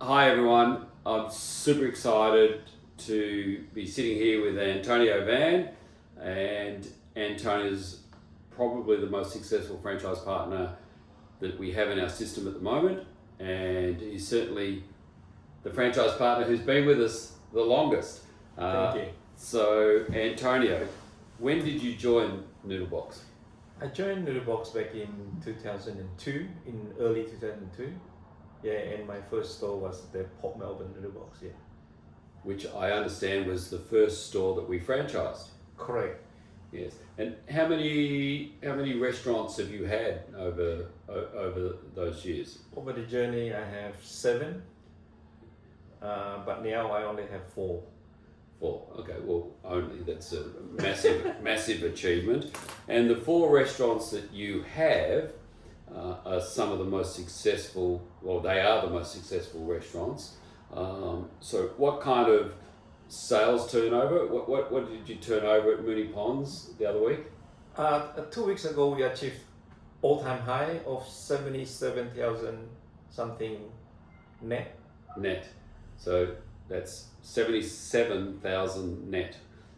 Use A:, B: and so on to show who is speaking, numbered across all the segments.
A: Hi everyone, I'm super excited to be sitting here with Antonio Van, and Antonio's probably the most successful franchise partner that we have in our system at the moment, and he's certainly the franchise partner who's been with us the longest.
B: Thank you.
A: So Antonio, when did you join Noodle Box?
B: I joined Noodle Box back in 2002, in early 2002. Yeah, and my first store was the Port Melbourne Noodle Box, yeah.
A: Which I understand was the first store that we franchised.
B: Correct.
A: Yes. And how many restaurants have you had over those years?
B: Over the journey, I have 7, but now I only have 4.
A: 4. Okay. Well, only that's a massive achievement. And the 4 restaurants that you have are some of the most successful. Well, they are the most successful restaurants. So, what kind of sales turnover? What did you turn over at Moonee Ponds the other week?
B: 2 weeks ago, we achieved all-time high of 77,000 something net.
A: Net. So that's 77,000 net.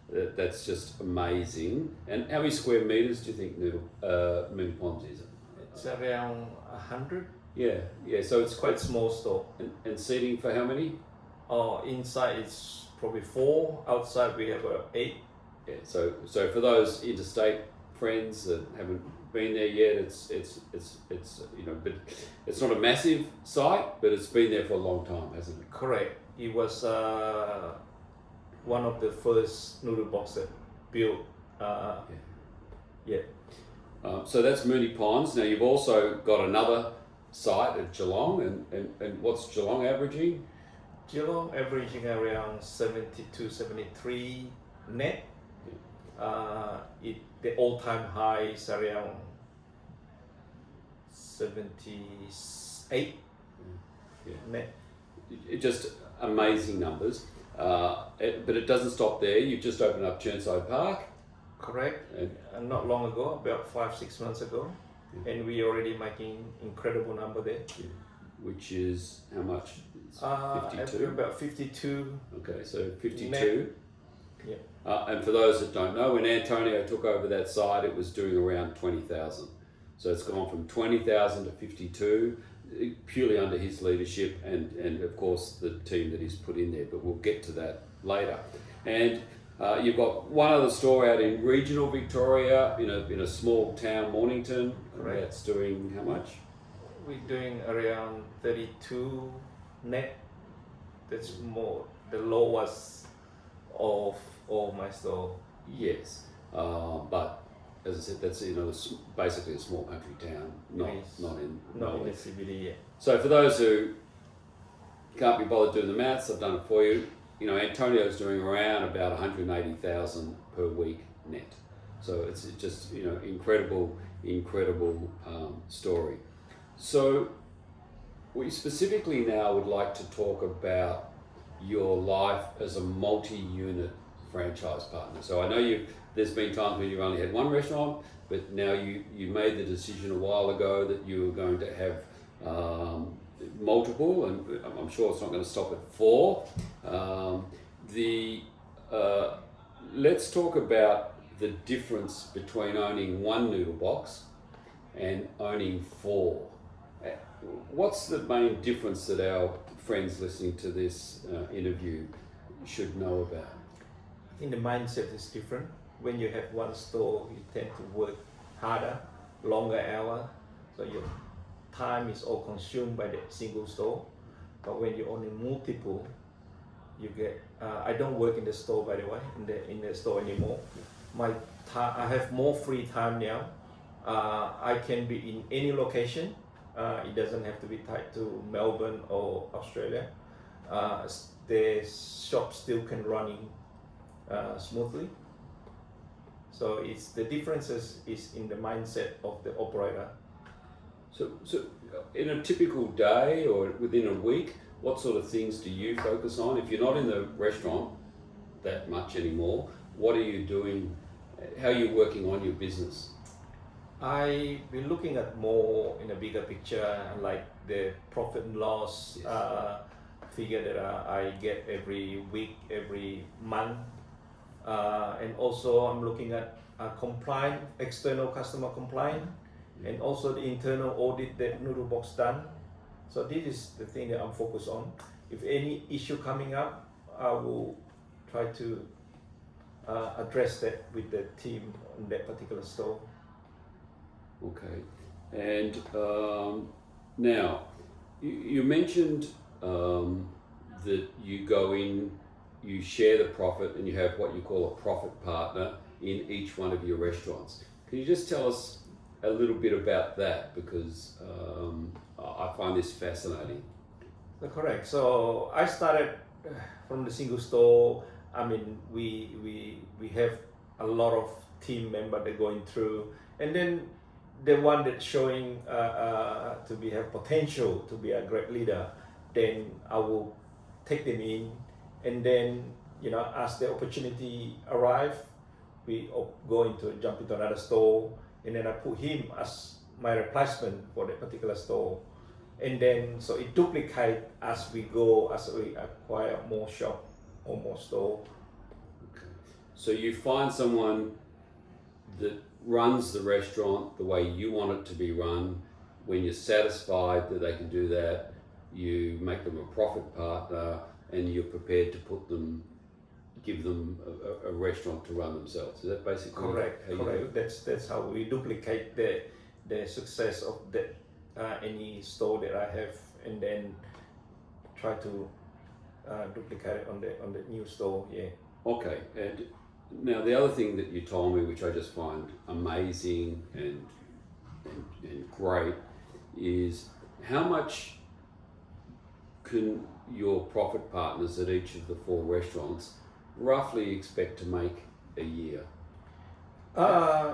A: That's just amazing. And how many square meters do you think Moonee Ponds is?
B: It's around 100.
A: Yeah. So it's
B: Quite small store.
A: And seating for how many?
B: Inside it's probably 4. Outside we have 8.
A: Yeah. So for those interstate friends that haven't been there yet, it's but it's not a massive site, but it's been there for a long time, hasn't it?
B: Correct. It was one of the first noodle boxes built.
A: So that's Moonee Ponds. Now you've also got another site at Geelong, and what's Geelong averaging?
B: Geelong averaging around 72, 73 net. The all-time high is around 78 net.
A: Just amazing numbers. But it doesn't stop there. You've just opened up Chirnside Park.
B: Correct. And not long ago, about 5-6 months ago, and we already making incredible number there.
A: Yeah. Which is how much?
B: 52. About 52.
A: Okay, so 52.
B: Net. Yeah.
A: And for those that don't know, when Antonio took over that site, it was doing around 20,000. So it's gone from 20,000 to 52, purely under his leadership and of course the team that he's put in there. But we'll get to that later. And you've got one other store out in regional Victoria, in a small town, Mornington.
B: Correct.
A: That's doing how much?
B: We're doing around 32 net. That's more the lowest of all my store.
A: Yes, but as I said, that's basically a small country town, not in
B: the CBD yet.
A: So for those who can't be bothered doing the maths, I've done it for you. Antonio's doing around about 180,000 per week net. So it's just incredible story. So we specifically now would like to talk about your life as a multi-unit franchise partner. So I know there's been times when you've only had one restaurant, but now you made the decision a while ago that you were going to have multiple, and I'm sure it's not going to stop at 4. Let's talk about the difference between owning one noodle box and owning 4. What's the main difference that our friends listening to this interview should know about?
B: I think the mindset is different. When you have one store, you tend to work harder, longer hour, so your time is all consumed by the single store. But when you own multiple, you get. I don't work in the store, by the way, in the store anymore. I have more free time now. I can be in any location. It doesn't have to be tied to Melbourne or Australia. The shop still can running smoothly. So the differences is in the mindset of the operator.
A: So in a typical day or within a week, what sort of things do you focus on? If you're not in the restaurant that much anymore, what are you doing? How are you working on your business?
B: I've been looking at more in a bigger picture, like the profit and loss,
A: Yes.
B: figure that I get every week, every month. And also I'm looking at compliant, external customer compliant, and also the internal audit that Noodle Box done. So this is the thing that I'm focused on. If any issue coming up, I will try to address that with the team on that particular store.
A: Okay. And now, you mentioned that you go in, you share the profit, and you have what you call a profit partner in each one of your restaurants. Can you just tell us a little bit about that? Because I find this fascinating.
B: Correct. So I started from the single store. I mean, we have a lot of team members that going through, and then the one that's showing to be have potential to be a great leader, then I will take them in, and then as the opportunity arrive, we jump into another store, and then I put him as my replacement for that particular store, and then so it duplicates as we go, as we acquire more shop or more store.
A: Okay. So you find someone that runs the restaurant the way you want it to be run. When you're satisfied that they can do that, you make them a profit partner, and you're prepared to give them a restaurant to run themselves. Is that basically
B: correct?
A: How you
B: correct.
A: do it?
B: That's how we duplicate the success of any store that I have, and then try to duplicate it on the new store. Yeah.
A: Okay. And now the other thing that you told me, which I just find amazing and great, is how much can your profit partners at each of the 4 restaurants roughly expect to make a year?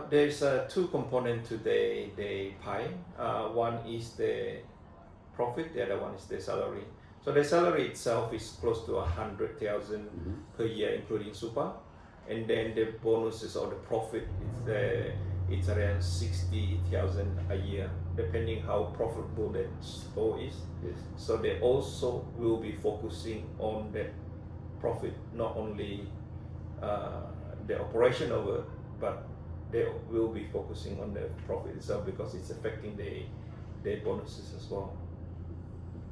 B: There's 2 components to the pie. One is the profit, the other one is the salary. So the salary itself is close to 100,000 per year, including super. And then the bonuses or the profit it's around 60,000 a year, depending how profitable that store is.
A: Yes.
B: So they also will be focusing on the profit, not only the operation of it, but they will be focusing on the profit itself, because it's affecting the bonuses as well.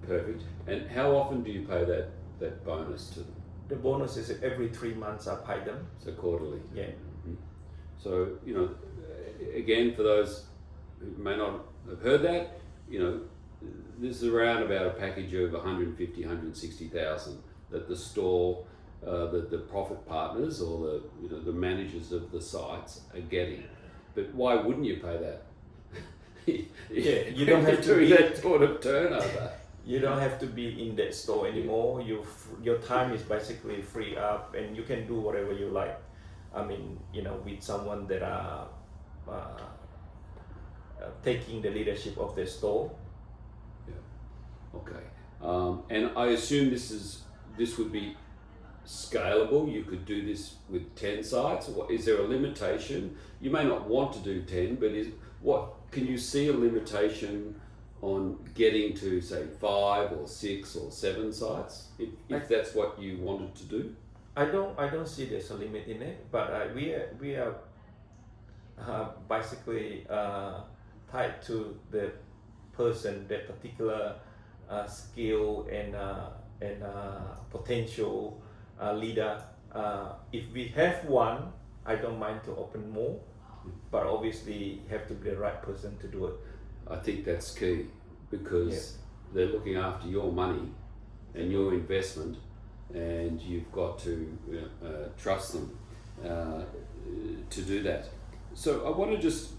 A: Perfect. And how often do you pay that bonus to them?
B: The bonus is every 3 months I pay them.
A: So quarterly.
B: Yeah.
A: Mm-hmm. So again, for those who may not have heard that, this is around about a package of 150, 160,000 that the store, the profit partners or the managers of the sites are getting. But why wouldn't you pay that?
B: Yeah, you don't have to
A: do
B: be
A: that sort of turnover.
B: You don't have to be in that store anymore. Your time is basically free up, and you can do whatever you like. I mean, with someone that are taking the leadership of the store.
A: Yeah. Okay. And I assume this would be scalable. You could do this with 10 sites. Is there a limitation? You may not want to do 10, but can you see a limitation on getting to, say, 5 or 6 or 7 sites, if that's what you wanted to do?
B: I don't see there's a limit in it, but we are basically tied to the person, that particular skill and potential leader. If we have one, I don't mind to open more, but obviously you have to be the right person to do it.
A: I think that's key, because they're looking after your money and your investment, and you've got to trust them to do that. So I want to just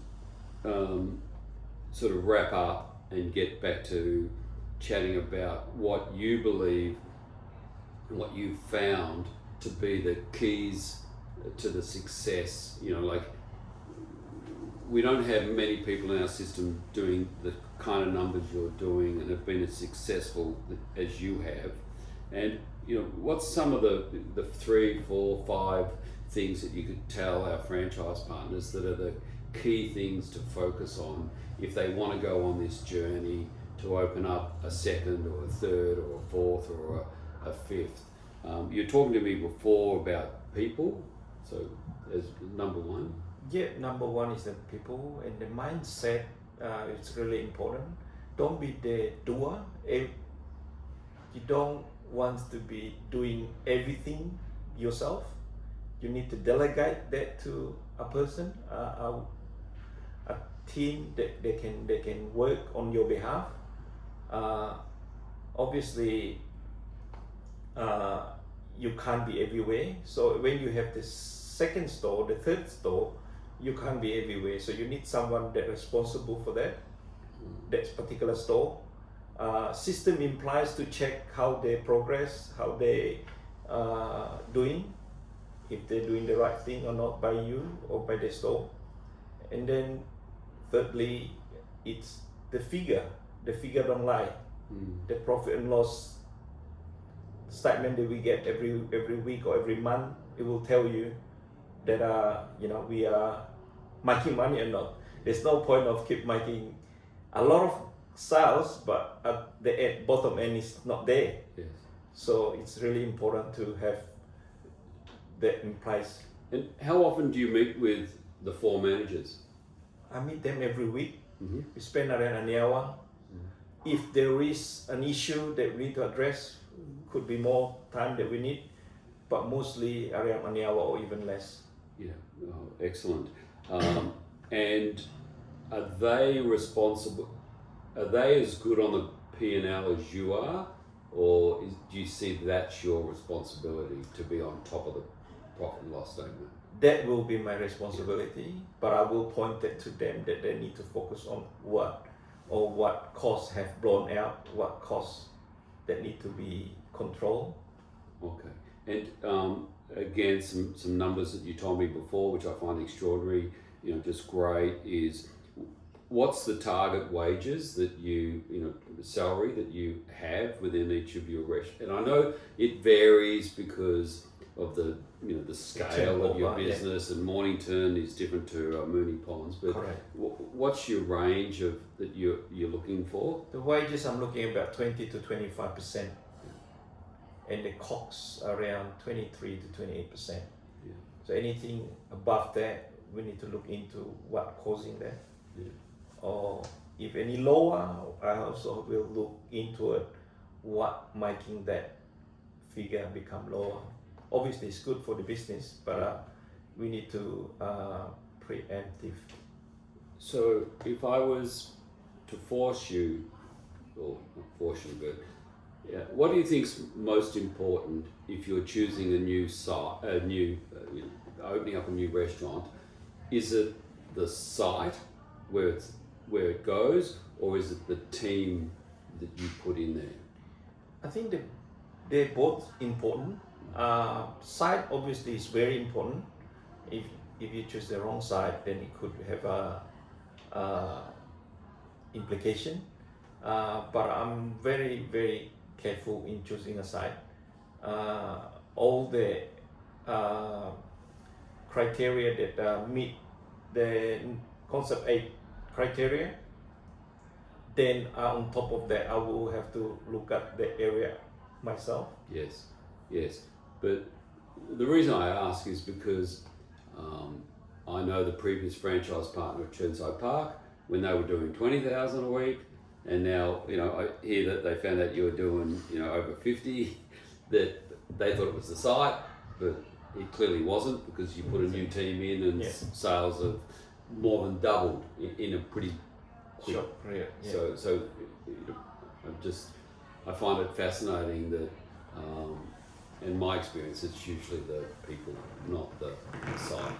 A: sort of wrap up and get back to chatting about what you believe and what you've found to be the keys to the success. We don't have many people in our system doing the kind of numbers you're doing and have been as successful as you have. And what's some of the 3, 4, 5 things that you could tell our franchise partners that are the key things to focus on if they want to go on this journey to open up a second or a third or a fourth or a fifth. You were talking to me before about people, so as number one.
B: Yeah, number one is the people and the mindset. It's really important. Don't be the doer. If you don't want to be doing everything yourself, you need to delegate that to a person, a team that they can work on your behalf. Obviously, you can't be everywhere. So when you have the second store, the third store, you can't be everywhere. So you need someone that's responsible for that particular store. System implies to check how they progress, how they doing, if they're doing the right thing or not by you or by the store. And then thirdly, it's the figure don't lie. The profit and loss statement that we get every week or every month, it will tell you that we are making money or not. There's no point of keep making a lot of sales, but at the bottom end is not there.
A: Yes.
B: So it's really important to have that in place.
A: And how often do you meet with the four managers?
B: I meet them every week.
A: Mm-hmm.
B: We spend around an hour. If there is an issue that we need to address, could be more time that we need, but mostly around an hour or even less.
A: Yeah, oh, excellent. And are they responsible? Are they as good on the P&L as you are, or do you see that's your responsibility to be on top of the profit and loss statement?
B: That will be my responsibility, but I will point it to them that they need to focus on what costs have blown out, what costs that need to be controlled.
A: Okay, and again, some numbers that you told me before, which I find extraordinary, just great, is what's the target wages that salary that you have within each of your restaurants? And I know it varies because of the scale of your business, and Mornington is different to Moonee Ponds, but
B: correct.
A: What's your range of that you're looking for?
B: The wages I'm looking at about 20 to 25%, and the costs around 23 to 28%.
A: Yeah.
B: So anything above that, we need to look into what causing that.
A: Yeah.
B: Or if any lower, I also will look into it, what making that figure become lower. Obviously, it's good for the business, but we need to preemptive.
A: So if I was to force you, or not force you, but what do you think's most important if you're choosing a new site, opening up a new restaurant? Is it the site where it goes, or is it the team that you put in there?
B: I think they're both important. Site obviously is very important. If you choose the wrong site, then it could have a implication. But I'm very, very careful in choosing a site. All the criteria that meet the Concept 8 criteria, then on top of that, I will have to look at the area myself.
A: Yes. But the reason I ask is because I know the previous franchise partner of Chirnside Park, when they were doing 20,000 a week, and now I hear that they found out you were doing over 50. That they thought it was the site, but it clearly wasn't, because you put a new team in and sales have more than doubled in a pretty quick.
B: Short period. Yeah.
A: So I find it fascinating that. In my experience, it's usually the people, not the site.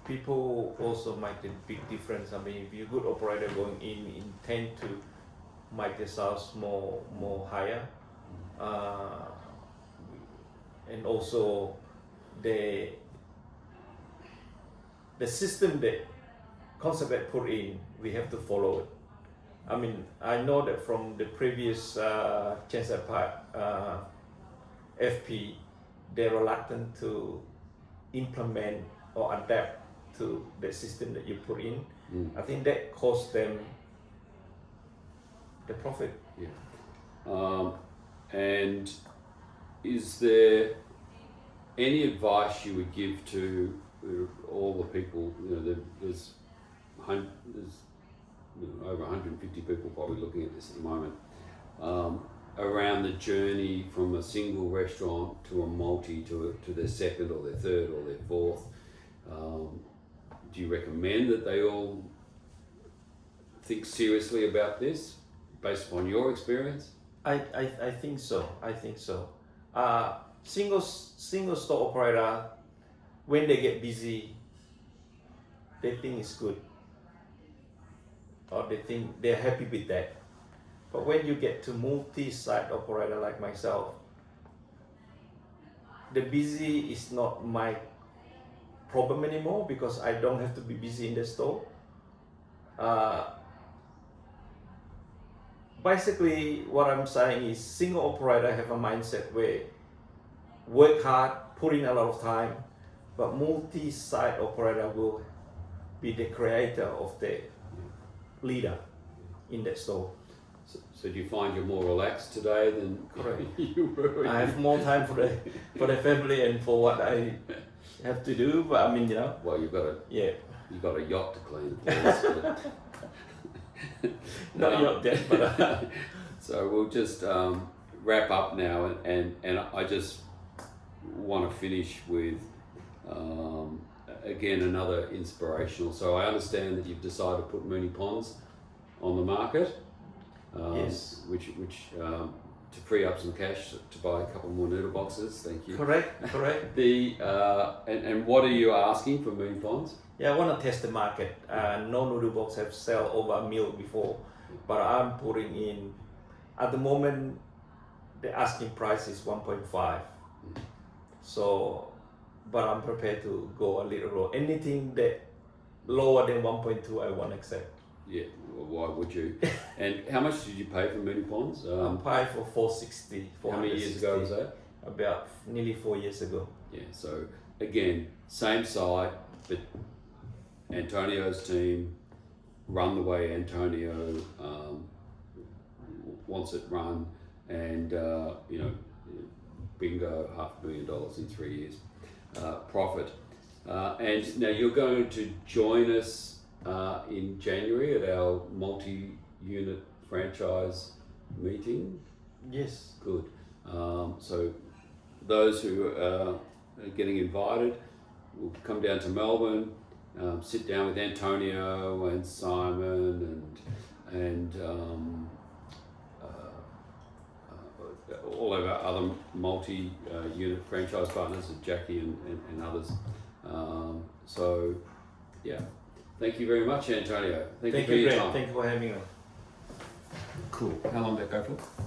B: People also make a big difference. I mean, if you're a good operator going in, intend to make the sales more higher, and also the system that Concept that put in, we have to follow it. I mean, I know that from the previous Chirnside Park FP, they're reluctant to implement or adapt to the system that you put in. I think that cost them the profit.
A: And is there any advice you would give to all the people? There's over 150 people probably looking at this at the moment, around the journey from a single restaurant to a multi to their second or their third or their fourth. Do you recommend that they all think seriously about this based upon your experience?
B: I think so. Single store operator, when they get busy, they think it's good, or they think they're happy with that. But when you get to multi-site operator like myself, the busy is not my problem anymore because I don't have to be busy in the store. Basically, what I'm saying is single operator have a mindset where work hard, put in a lot of time, but multi-site operator will be the creator of the leader in that store.
A: So do you find you're more relaxed today than you were?
B: I have more time for the family and for what I have to do, but I mean,
A: Well, you've got a yacht to clean, of course.
B: Not yacht yet, but
A: so we'll just wrap up now, and I just want to finish with again another inspirational. So I understand that you've decided to put Moonee Ponds on the market.
B: Yes.
A: Which to free up some cash to buy a couple more noodle boxes. Thank you.
B: Correct.
A: And what are you asking for Moonee Ponds?
B: Yeah, I want to test the market. No noodle box have sell over $1 million before, but I'm putting in, at the moment, the asking price is 1.5. So, but I'm prepared to go a little low. Anything that lower than 1.2, I won't accept.
A: Yeah, well, why would you? And how much did you pay for Moonee Ponds?
B: I paid for 460.
A: How many years ago was that?
B: About nearly 4 years ago.
A: Yeah, so again, same site, but Antonio's team run the way Antonio wants it run, and bingo, $500,000 in 3 years profit. And now you're going to join us in January at our multi-unit franchise meeting.
B: Yes.
A: Good. So those who are getting invited will come down to Melbourne, sit down with Antonio and Simon and all of our other multi-unit franchise partners, Jackie and others. So yeah, thank you very much, Antonio. Thank you for your time.
B: Thank you for having me.
A: Cool. How long did that go for?